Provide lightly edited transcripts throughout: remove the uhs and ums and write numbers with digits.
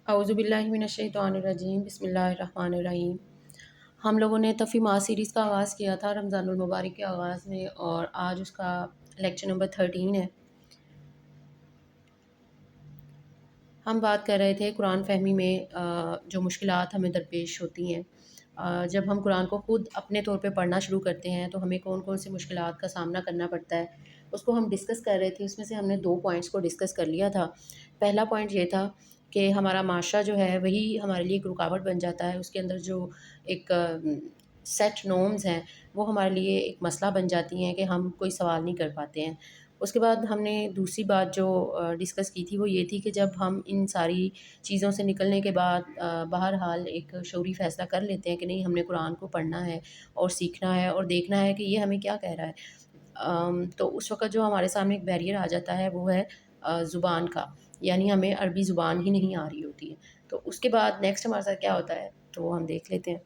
اعوذ باللہ من الشیطان الرجیم، بسم اللہ الرحمن الرحیم۔ ہم لوگوں نے تفہیمات سیریز کا آغاز کیا تھا رمضان المبارک کے آغاز میں، اور آج اس کا لیکچر نمبر 13 ہے۔ ہم بات کر رہے تھے قرآن فہمی میں جو مشکلات ہمیں درپیش ہوتی ہیں جب ہم قرآن کو خود اپنے طور پہ پڑھنا شروع کرتے ہیں تو ہمیں کون کون سی مشکلات کا سامنا کرنا پڑتا ہے، اس کو ہم ڈسکس کر رہے تھے۔ اس میں سے ہم نے 2 پوائنٹس کو ڈسکس کر لیا تھا۔ پہلا پوائنٹ یہ تھا کہ ہمارا معاشرہ جو ہے وہی ہمارے لیے ایک رکاوٹ بن جاتا ہے، اس کے اندر جو ایک سیٹ نورمز ہیں وہ ہمارے لیے ایک مسئلہ بن جاتی ہیں کہ ہم کوئی سوال نہیں کر پاتے ہیں۔ اس کے بعد ہم نے دوسری بات جو ڈسکس کی تھی وہ یہ تھی کہ جب ہم ان ساری چیزوں سے نکلنے کے بعد بہرحال ایک شعوری فیصلہ کر لیتے ہیں کہ نہیں، ہم نے قرآن کو پڑھنا ہے اور سیکھنا ہے اور دیکھنا ہے کہ یہ ہمیں کیا کہہ رہا ہے، تو اس وقت جو ہمارے سامنے ایک بیریئر آ جاتا ہے وہ ہے زبان کا، یعنی ہمیں عربی زبان ہی نہیں آ رہی ہوتی ہے۔ تو اس کے بعد نیکسٹ ہمارے ساتھ کیا ہوتا ہے تو وہ ہم دیکھ لیتے ہیں۔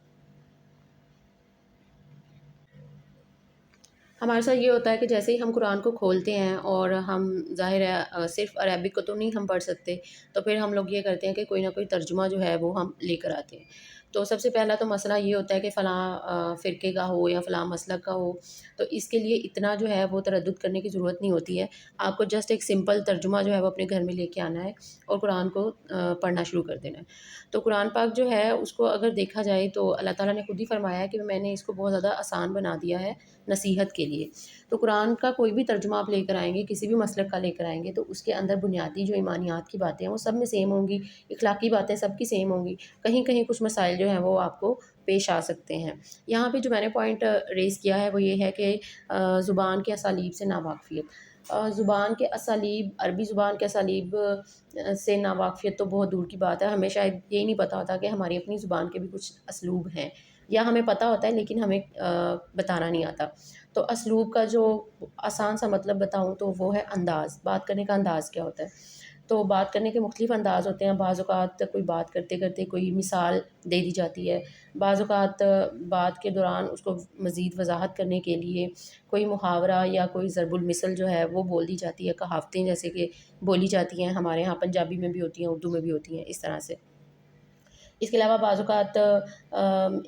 ہمارے ساتھ یہ ہوتا ہے کہ جیسے ہی ہم قرآن کو کھولتے ہیں اور ہم ظاہر ہے صرف عربک کو تو نہیں ہم پڑھ سکتے، تو پھر ہم لوگ یہ کرتے ہیں کہ کوئی نہ کوئی ترجمہ جو ہے وہ ہم لے کر آتے ہیں۔ تو سب سے پہلا تو مسئلہ یہ ہوتا ہے کہ فلاں فرقے کا ہو یا فلاں مسلک کا ہو، تو اس کے لیے اتنا جو ہے وہ تردد کرنے کی ضرورت نہیں ہوتی ہے۔ آپ کو جسٹ ایک سمپل ترجمہ جو ہے وہ اپنے گھر میں لے کے آنا ہے اور قرآن کو پڑھنا شروع کر دینا ہے۔ تو قرآن پاک جو ہے اس کو اگر دیکھا جائے تو اللہ تعالیٰ نے خود ہی فرمایا ہے کہ میں نے اس کو بہت زیادہ آسان بنا دیا ہے نصیحت کے لیے۔ تو قرآن کا کوئی بھی ترجمہ آپ لے کر آئیں گے، کسی بھی مسلک کا لے کر آئیں گے، تو اس کے اندر بنیادی جو ایمانیات کی باتیں ہیں وہ سب میں سیم ہوں گی، اخلاقی باتیں سب کی سیم ہوں گی۔ کہیں کہیں کچھ مسائل جو ہیں وہ آپ کو پیش آ سکتے ہیں۔ یہاں پہ جو میں نے پوائنٹ ریز کیا ہے وہ یہ ہے کہ زبان کے اسالیب سے ناواقفیت۔ زبان کے اسالیب، عربی زبان کے اسالیب سے ناواقفیت تو بہت دور کی بات ہے۔ ہمیں شاید یہی نہیں پتہ ہوتا کہ ہماری اپنی زبان کے بھی کچھ اسلوب ہیں، یا ہمیں پتہ ہوتا ہے لیکن ہمیں بتانا نہیں آتا۔ تو اسلوب کا جو آسان سا مطلب بتاؤں تو وہ ہے انداز، بات کرنے کا انداز کیا ہوتا ہے۔ تو بات کرنے کے مختلف انداز ہوتے ہیں۔ بعض اوقات کوئی بات کرتے کرتے کوئی مثال دے دی جاتی ہے، بعض اوقات بات کے دوران اس کو مزید وضاحت کرنے کے لیے کوئی محاورہ یا کوئی ضرب المثل جو ہے وہ بول دی جاتی ہے، کہاوتیں جیسے کہ بولی جاتی ہیں، ہمارے ہاں پنجابی میں بھی ہوتی ہیں، اردو میں بھی ہوتی ہیں، اس طرح سے۔ اس کے علاوہ بعض اوقات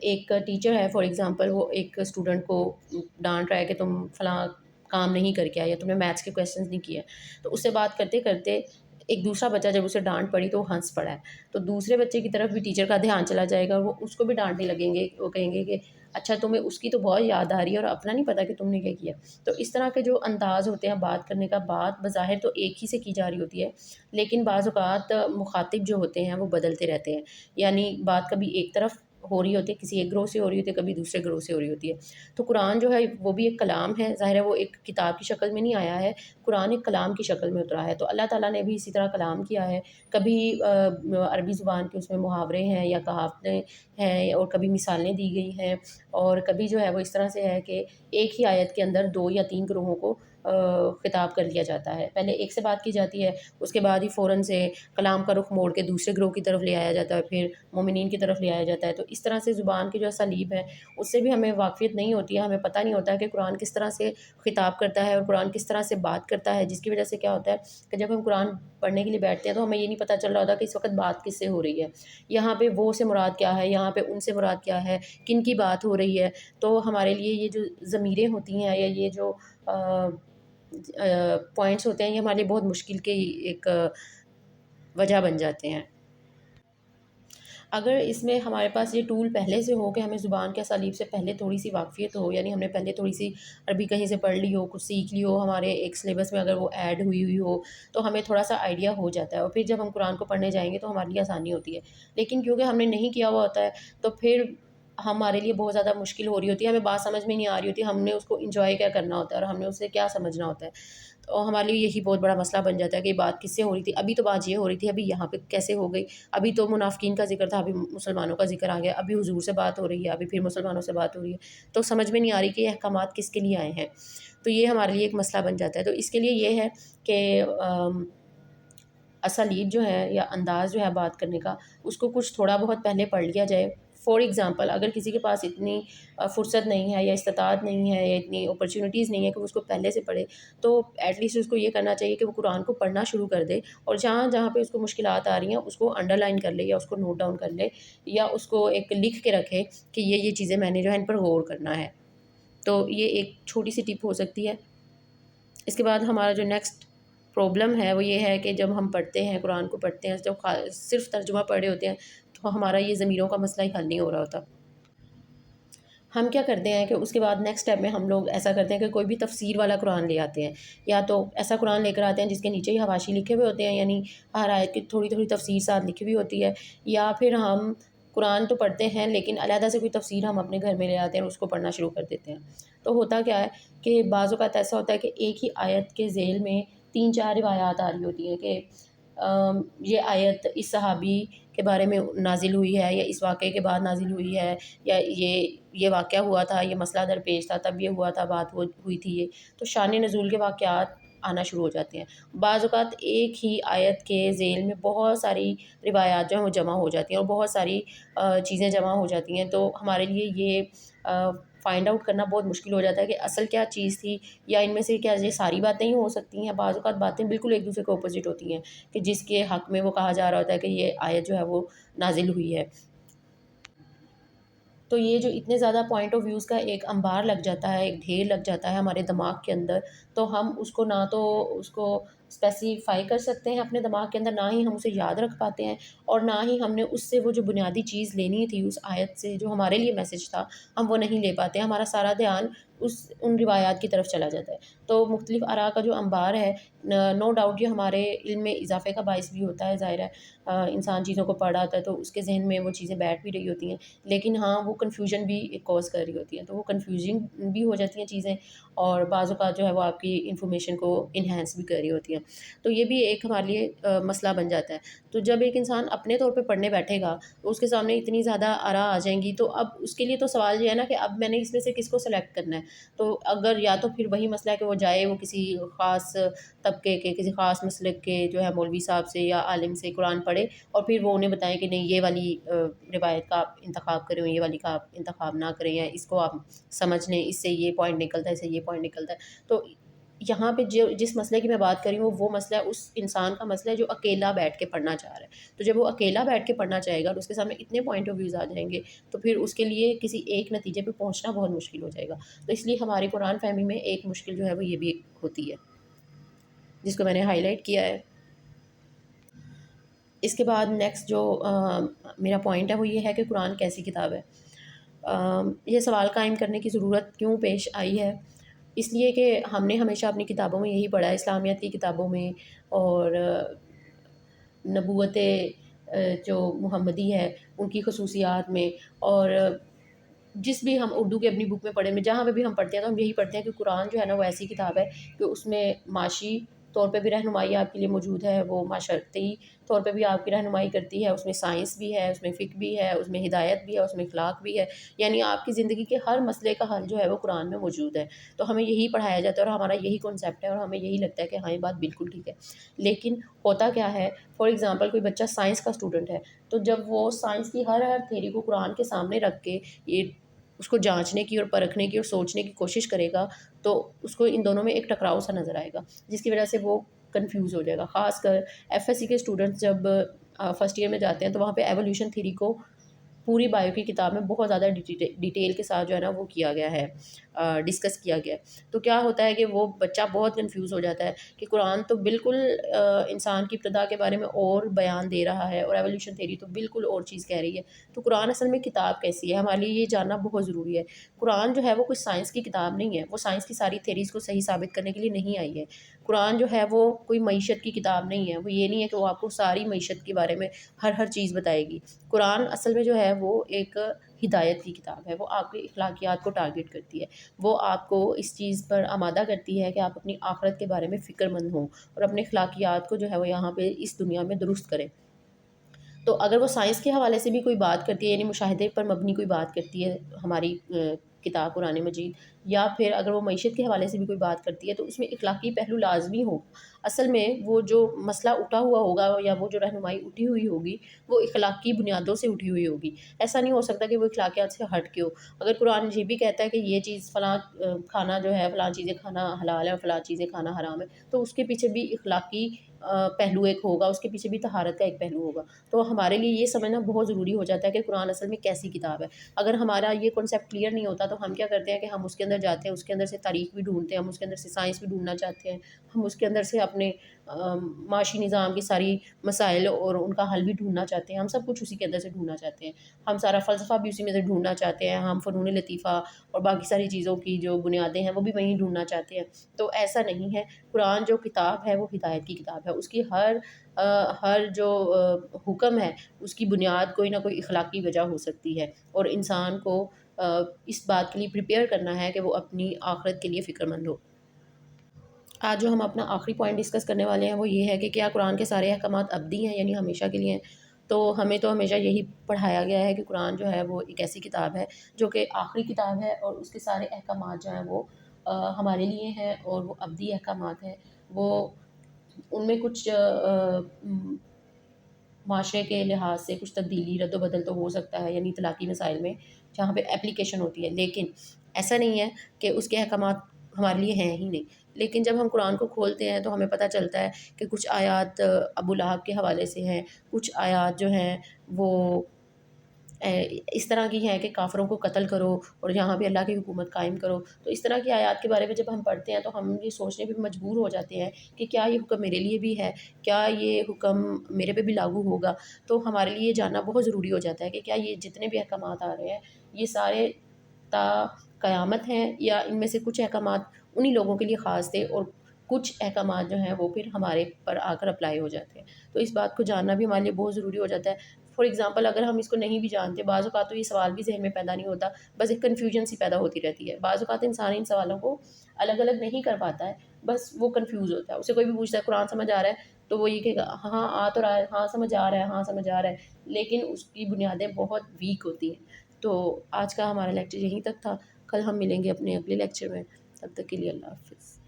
ایک ٹیچر ہے فار ایگزامپل، وہ ایک اسٹوڈنٹ کو ڈانٹ رہا ہے کہ تم فلاں کام نہیں کر کے آیا، یا تم نے میتھس کے کویسچنز نہیں کیے، تو اس سے بات کرتے کرتے ایک دوسرا بچہ جب اسے ڈانٹ پڑی تو وہ ہنس پڑا ہے، تو دوسرے بچے کی طرف بھی ٹیچر کا دھیان چلا جائے گا، وہ اس کو بھی ڈانٹنے لگیں گے، وہ کہیں گے کہ اچھا تمہیں اس کی تو بہت یاد آ رہی ہے اور اپنا نہیں پتہ کہ تم نے کیا کیا۔ تو اس طرح کے جو انداز ہوتے ہیں بات کرنے کا، بات بظاہر تو ایک ہی سے کی جا رہی ہوتی ہے لیکن بعض اوقات مخاطب جو ہوتے ہیں وہ بدلتے رہتے ہیں، یعنی بات کبھی ایک طرف ہو رہی ہوتی ہے، کسی ایک گروہ سے ہو رہی ہوتی ہے، کبھی دوسرے گروہ سے ہو رہی ہوتی ہے۔ تو قرآن جو ہے وہ بھی ایک کلام ہے، ظاہر ہے وہ ایک کتاب کی شکل میں نہیں آیا ہے، قرآن ایک کلام کی شکل میں اترا ہے۔ تو اللہ تعالیٰ نے بھی اسی طرح کلام کیا ہے، کبھی عربی زبان کے اس میں محاورے ہیں یا کہاوتیں ہیں، اور کبھی مثالیں دی گئی ہیں، اور کبھی جو ہے وہ اس طرح سے ہے کہ ایک ہی آیت کے اندر 2 یا 3 گروہوں کو خطاب کر لیا جاتا ہے۔ پہلے ایک سے بات کی جاتی ہے، اس کے بعد ہی فوراً سے کلام کا رخ موڑ کے دوسرے گروہ کی طرف لے آیا جاتا ہے، پھر مومنین کی طرف لے آیا جاتا ہے۔ تو اس طرح سے زبان کی جو اسالیب ہے اس سے بھی ہمیں واقفیت نہیں ہوتی ہے، ہمیں پتہ نہیں ہوتا ہے کہ قرآن کس طرح سے خطاب کرتا ہے اور قرآن کس طرح سے بات کرتا ہے، جس کی وجہ سے کیا ہوتا ہے کہ جب ہم قرآن پڑھنے کے لیے بیٹھتے ہیں تو ہمیں یہ نہیں پتہ چل رہا ہوتا کہ اس وقت بات کس سے ہو رہی ہے، یہاں پہ وہ سے مراد کیا ہے، یہاں پہ ان سے مراد کیا ہے، کن کی بات ہو رہی ہے۔ تو ہمارے لیے یہ جو ضمیریں ہوتی ہیں یا یہ جو پوائنٹس ہوتے ہیں یہ ہمارے لیے بہت مشکل کی ایک وجہ بن جاتے ہیں۔ اگر اس میں ہمارے پاس یہ ٹول پہلے سے ہو کہ ہمیں زبان کے اسالیب سے پہلے تھوڑی سی واقفیت ہو، یعنی ہم نے پہلے تھوڑی سی عربی کہیں سے پڑھ لی ہو، کچھ سیکھ لی ہو، ہمارے ایک سلیبس میں اگر وہ ایڈ ہوئی ہو تو ہمیں تھوڑا سا آئیڈیا ہو جاتا ہے، اور پھر جب ہم قرآن کو پڑھنے جائیں گے تو ہمارے لیے آسانی ہوتی ہے۔ لیکن کیونکہ ہم نے نہیں کیا ہوا ہوتا ہے تو پھر ہمارے لیے بہت زیادہ مشکل ہو رہی ہوتی ہے، ہمیں بات سمجھ میں نہیں آ رہی ہوتی، ہم نے اس کو انجوائے کیا کرنا ہوتا ہے اور ہم نے اسے کیا سمجھنا ہوتا ہے۔ تو ہمارے لیے یہی بہت بڑا مسئلہ بن جاتا ہے کہ یہ بات کس سے ہو رہی تھی، ابھی تو بات یہ ہو رہی تھی، ابھی یہاں پہ کیسے ہو گئی، ابھی تو منافقین کا ذکر تھا، ابھی مسلمانوں کا ذکر آ گیا، ابھی حضور سے بات ہو رہی ہے، ابھی پھر مسلمانوں سے بات ہو رہی ہے، تو سمجھ میں نہیں آ رہی کہ یہ احکامات کس کے لیے آئے ہیں۔ تو یہ ہمارے لیے ایک مسئلہ بن جاتا ہے۔ تو اس کے لیے یہ ہے کہ اسالیب جو ہے یا انداز جو ہے بات کرنے کا، اس کو کچھ تھوڑا بہت پہلے پڑھ لیا جائے، فار ایگزامپل اگر کسی کے پاس اتنی فرصت نہیں ہے یا استطاعت نہیں ہے یا اتنی اپرچونیٹیز نہیں ہے کہ وہ اس کو پہلے سے پڑھے، تو ایٹ لیسٹ اس کو یہ کرنا چاہیے کہ وہ قرآن کو پڑھنا شروع کر دے، اور جہاں جہاں پہ اس کو مشکلات آ رہی ہیں اس کو انڈر لائن کر لے یا اس کو نوٹ ڈاؤن کر لے، یا اس کو ایک لکھ کے رکھے کہ یہ چیزیں میں نے جو ہے ان پر غور کرنا ہے. تو یہ ایک چھوٹی سی ٹپ ہو سکتی ہے. اس کے بعد ہمارا جو نیکسٹ پرابلم ہے وہ یہ ہے کہ جب ہم پڑھتے ہیں قرآن کو پڑھتے ہیں، جب صرف ترجمہ پڑھ رہے ہوتے ہیں تو ہمارا یہ ضمیروں کا مسئلہ ہی حل نہیں ہو رہا ہوتا. ہم کیا کرتے ہیں کہ اس کے بعد نیکسٹ اسٹیپ میں ہم لوگ ایسا کرتے ہیں کہ کوئی بھی تفسیر والا قرآن لے آتے ہیں، یا تو ایسا قرآن لے کر آتے ہیں جس کے نیچے ہی حواشی لکھے ہوئے ہوتے ہیں، یعنی ہر آیت کی تھوڑی تھوڑی تفسیر ساتھ لکھی ہوئی ہوتی ہے. یا پھر ہم قرآن تو پڑھتے ہیں لیکن علیحدہ سے کوئی تفسیر ہم اپنے گھر میں لے آتے ہیں اور اس کو پڑھنا شروع کر دیتے ہیں. تو ہوتا کیا ہے کہ بعض اوقات ایسا ہوتا ہے کہ ایک ہی آیت کے ذیل میں 3-4 روایات آ رہی ہوتی ہیں کہ یہ آیت اس صحابی کے بارے میں نازل ہوئی ہے، یا اس واقعے کے بعد نازل ہوئی ہے، یا یہ واقعہ ہوا تھا، یہ مسئلہ درپیش تھا، تب یہ ہوا تھا، بات ہوئی تھی یہ. تو شان نزول کے واقعات آنا شروع ہو جاتے ہیں. بعض اوقات ایک ہی آیت کے ذیل میں بہت ساری روایات جو ہیں وہ جمع ہو جاتی ہیں اور بہت ساری چیزیں جمع ہو جاتی ہیں. تو ہمارے لیے یہ فائنڈ آؤٹ کرنا بہت مشکل ہو جاتا ہے کہ اصل کیا چیز تھی، یا ان میں سے کیا یہ ساری باتیں ہی ہو سکتی ہیں. بعض اوقات باتیں بالکل ایک دوسرے کے اپوزٹ ہوتی ہیں کہ جس کے حق میں وہ کہا جا رہا ہوتا ہے کہ یہ آیت جو ہے وہ نازل ہوئی ہے. تو یہ جو اتنے زیادہ پوائنٹ آف ویوز کا ایک انبار لگ جاتا ہے، ایک ڈھیر لگ جاتا ہے ہمارے دماغ کے اندر، تو ہم اس کو نہ تو اس کو اسپیسیفائی کر سکتے ہیں اپنے دماغ کے اندر، نہ ہی ہم اسے یاد رکھ پاتے ہیں، اور نہ ہی ہم نے اس سے وہ جو بنیادی چیز لینی تھی اس آیت سے جو ہمارے لیے میسج تھا ہم وہ نہیں لے پاتے. ہمارا سارا دھیان ان روایات کی طرف چلا جاتا ہے. تو مختلف آراء کا جو انبار ہے، نو ڈاؤٹ یہ ہمارے علم میں اضافے کا باعث بھی ہوتا ہے. ظاہر ہے انسان چیزوں کو پڑھ رہا ہوتا ہے تو اس کے ذہن میں وہ چیزیں بیٹھ بھی رہی ہوتی ہیں، لیکن ہاں وہ کنفیوژن بھی کوز کر رہی ہوتی ہیں. تو وہ کنفیوزنگ بھی ہو جاتی ہیں چیزیں، اور بعض اوقات جو ہے وہ آپ کی انفارمیشن کو انہینس بھی کر رہی ہوتی ہیں. تو یہ بھی ایک ہمارے لیے مسئلہ بن جاتا ہے. تو جب ایک انسان اپنے طور پہ پڑھنے بیٹھے گا تو اس کے سامنے اتنی زیادہ آراء آ جائیں گی، تو اب اس کے لیے تو سوال یہ ہے نا کہ اب میں نے اس میں سے کس کو سلیکٹ کرنا ہے. تو اگر یا تو پھر وہی مسئلہ ہے کہ وہ جائے وہ کسی خاص طبقے کے، کسی خاص مسلک کے جو ہے مولوی صاحب سے یا عالم سے قرآن پڑھے، اور پھر وہ انہیں بتائیں کہ نہیں یہ والی روایت کا آپ انتخاب کریں، یہ والی کا آپ انتخاب نہ کریں، یا اس کو آپ سمجھ لیں، اس سے یہ پوائنٹ نکلتا ہے، اس سے یہ پوائنٹ نکلتا ہے. تو یہاں پہ جس مسئلے کی میں بات کر رہی ہوں وہ مسئلہ اس انسان کا مسئلہ ہے جو اکیلا بیٹھ کے پڑھنا چاہ رہا ہے. تو جب وہ اکیلا بیٹھ کے پڑھنا چاہے گا تو اس کے سامنے اتنے پوائنٹ آف ویوز آ جائیں گے، تو پھر اس کے لیے کسی ایک نتیجے پہ پہنچنا بہت مشکل ہو جائے گا. تو اس لیے ہماری قرآن فہمی میں ایک مشکل جو ہے وہ یہ بھی ہوتی ہے جس کو میں نے ہائی لائٹ کیا ہے. اس کے بعد نیکسٹ جو میرا پوائنٹ ہے وہ یہ ہے کہ قرآن کیسی کتاب ہے. یہ سوال قائم کرنے کی ضرورت کیوں پیش آئی ہے؟ اس لیے کہ ہم نے ہمیشہ اپنی کتابوں میں یہی پڑھا ہے، اسلامیات کی کتابوں میں اور نبوت جو محمدی ہے ان کی خصوصیات میں، اور جس بھی ہم اردو کے اپنی بک میں پڑھے میں جہاں پہ بھی ہم پڑھتے ہیں تو ہم یہی پڑھتے ہیں کہ قرآن جو ہے نا وہ ایسی کتاب ہے کہ اس میں معاشی طور پہ بھی رہنمائی آپ کے لیے موجود ہے، وہ معاشرتی طور پہ بھی آپ کی رہنمائی کرتی ہے، اس میں سائنس بھی ہے، اس میں فقہ بھی ہے، اس میں ہدایت بھی ہے، اس میں اخلاق بھی ہے. یعنی آپ کی زندگی کے ہر مسئلے کا حل جو ہے وہ قرآن میں موجود ہے. تو ہمیں یہی پڑھایا جاتا ہے اور ہمارا یہی کنسیپٹ ہے، اور ہمیں یہی لگتا ہے کہ ہاں یہ بات بالکل ٹھیک ہے. لیکن ہوتا کیا ہے، فار ایگزامپل کوئی بچہ سائنس کا اسٹوڈنٹ ہے، تو جب وہ سائنس کی ہر تھیوری کو قرآن کے سامنے رکھ کے یہ اس کو جانچنے کی اور پرکھنے کی اور سوچنے کی کوشش کرے گا، تو اس کو ان دونوں میں ایک ٹکراؤ سا نظر آئے گا، جس کی وجہ سے وہ کنفیوز ہو جائے گا. خاص کر ایف ایس سی کے اسٹوڈنٹس جب فرسٹ ایئر میں جاتے ہیں تو وہاں پہ ایولیوشن تھیوری کو پوری بایو کی کتاب میں بہت زیادہ ڈیٹیل کے ساتھ جو ہے نا وہ کیا گیا ہے، ڈسکس کیا گیا ہے. تو کیا ہوتا ہے کہ وہ بچہ بہت کنفیوز ہو جاتا ہے کہ قرآن تو بالکل انسان کی ابتدا کے بارے میں اور بیان دے رہا ہے، اور ایولیوشن تھیوری تو بالکل اور چیز کہہ رہی ہے. تو قرآن اصل میں کتاب کیسی ہے، ہمارے لیے یہ جاننا بہت ضروری ہے. قرآن جو ہے وہ کوئی سائنس کی کتاب نہیں ہے، وہ سائنس کی ساری تھیریز کو صحیح ثابت کرنے کے لیے نہیں آئی ہے. قرآن جو ہے وہ کوئی معیشت کی کتاب نہیں ہے، وہ یہ نہیں ہے کہ وہ آپ کو ساری معیشت کے بارے میں ہر چیز بتائے گی. قرآن اصل میں جو ہے وہ ایک ہدایت کی کتاب ہے، وہ آپ کی اخلاقیات کو ٹارگٹ کرتی ہے، وہ آپ کو اس چیز پر آمادہ کرتی ہے کہ آپ اپنی آخرت کے بارے میں فکر مند ہوں اور اپنے اخلاقیات کو جو ہے وہ یہاں پہ اس دنیا میں درست کریں. تو اگر وہ سائنس کے حوالے سے بھی کوئی بات کرتی ہے، یعنی مشاہدے پر مبنی کوئی بات کرتی ہے ہماری کتاب قرآن مجید، یا پھر اگر وہ معیشت کے حوالے سے بھی کوئی بات کرتی ہے، تو اس میں اخلاقی پہلو لازمی ہو۔ اصل میں وہ جو مسئلہ اٹھا ہوا ہوگا یا وہ جو رہنمائی اٹھی ہوئی ہوگی، وہ اخلاقی بنیادوں سے اٹھی ہوئی ہوگی۔ ایسا نہیں ہو سکتا کہ وہ اخلاقیات سے ہٹ کے ہو۔ اگر قرآن یہ بھی کہتا ہے کہ یہ چیز فلاں کھانا جو ہے، فلاں چیزیں کھانا حلال ہے اور فلاں چیزیں کھانا حرام ہے، تو اس کے پیچھے بھی اخلاقی پہلو ایک ہوگا، اس کے پیچھے بھی طہارت کا ایک پہلو ہوگا۔ تو ہمارے لیے یہ سمجھنا بہت ضروری ہو جاتا ہے کہ قرآن اصل میں کیسی کتاب ہے۔ اگر ہمارا یہ کنسیپٹ کلیئر نہیں ہوتا تو ہم کیا کرتے ہیں کہ ہم اس کے اندر جاتے ہیں، اس کے اندر سے تاریخ بھی ڈھونڈتے ہیں، ہم اس کے اندر سے سائنس بھی ڈھونڈنا چاہتے ہیں، ہم اس کے اندر سے اپنے معاشی نظام کی ساری مسائل اور ان کا حل بھی ڈھونڈنا چاہتے ہیں، ہم سب کچھ اسی کے اندر سے ڈھونڈنا چاہتے ہیں، ہم سارا فلسفہ بھی اسی میں سے ڈھونڈنا چاہتے ہیں، ہم فنون لطیفہ اور باقی ساری چیزوں کی جو بنیادیں ہیں وہ بھی وہیں ڈھونڈنا چاہتے ہیں۔ تو ایسا نہیں ہے، قرآن جو کتاب ہے وہ ہدایت کی کتاب ہے، اس کی ہر جو حکم ہے اس کی بنیاد کوئی نہ کوئی اخلاقی وجہ ہو سکتی ہے، اور انسان کو اس بات کے لیے پریپیئر کرنا ہے کہ وہ اپنی آخرت کے لیے فکر مند ہو۔ آج جو ہم اپنا آخری پوائنٹ ڈسکس کرنے والے ہیں وہ یہ ہے کہ کیا قرآن کے سارے احکامات ابدی ہیں، یعنی ہمیشہ کے لیے ہیں؟ تو ہمیں تو ہمیشہ یہی پڑھایا گیا ہے کہ قرآن جو ہے وہ ایک ایسی کتاب ہے جو کہ آخری کتاب ہے، اور اس کے سارے احکامات جو ہیں وہ ہمارے لیے ہیں، اور وہ ابدی احکامات ہیں۔ وہ ان میں کچھ معاشرے کے لحاظ سے کچھ تبدیلی رد و بدل تو ہو سکتا ہے، یعنی طلاقی مسائل میں جہاں پہ اپلیکیشن ہوتی ہے، لیکن ایسا نہیں ہے کہ اس کے احکامات ہمارے لیے ہیں ہی نہیں۔ لیکن جب ہم قرآن کو کھولتے ہیں تو ہمیں پتہ چلتا ہے کہ کچھ آیات ابو لہب کے حوالے سے ہیں، کچھ آیات جو ہیں وہ اس طرح کی ہیں کہ کافروں کو قتل کرو اور یہاں بھی اللہ کی حکومت قائم کرو۔ تو اس طرح کی آیات کے بارے میں جب ہم پڑھتے ہیں تو ہم یہ سوچنے پہ مجبور ہو جاتے ہیں کہ کیا یہ حکم میرے لیے بھی ہے، کیا یہ حکم میرے پہ بھی لاگو ہوگا۔ تو ہمارے لیے یہ جاننا بہت ضروری ہو جاتا ہے کہ کیا یہ جتنے بھی احکامات آ رہے ہیں یہ سارے تا قیامت ہیں، یا ان میں سے کچھ احکامات انہی لوگوں کے لیے خاص تھے اور کچھ احکامات جو ہیں وہ پھر ہمارے پر آ کر اپلائی ہو جاتے ہیں۔ تو اس بات کو جاننا بھی ہمارے لیے بہت ضروری ہو جاتا ہے۔ فار ایگزامپل اگر ہم اس کو نہیں بھی جانتے، بعض اوقات تو یہ سوال بھی ذہن میں پیدا نہیں ہوتا، بس ایک کنفیوژن سی پیدا ہوتی رہتی ہے۔ بعض اوقات انسان ان سوالوں کو الگ الگ نہیں کر پاتا ہے، بس وہ کنفیوز ہوتا ہے۔ اسے کوئی بھی پوچھتا ہے قرآن سمجھ آ رہا ہے تو وہ یہ کہے گا ہاں آ تو رہا ہے، ہاں سمجھ آ رہا ہے، ہاں سمجھ آ رہا ہے، لیکن اس کی بنیادیں بہت ویک ہوتی ہیں۔ تو آج کا ہمارا لیکچر یہیں تک تھا، کل ہم ملیں گے اپنے اگلے لیکچر میں، تب تک کے لیے اللہ حافظ۔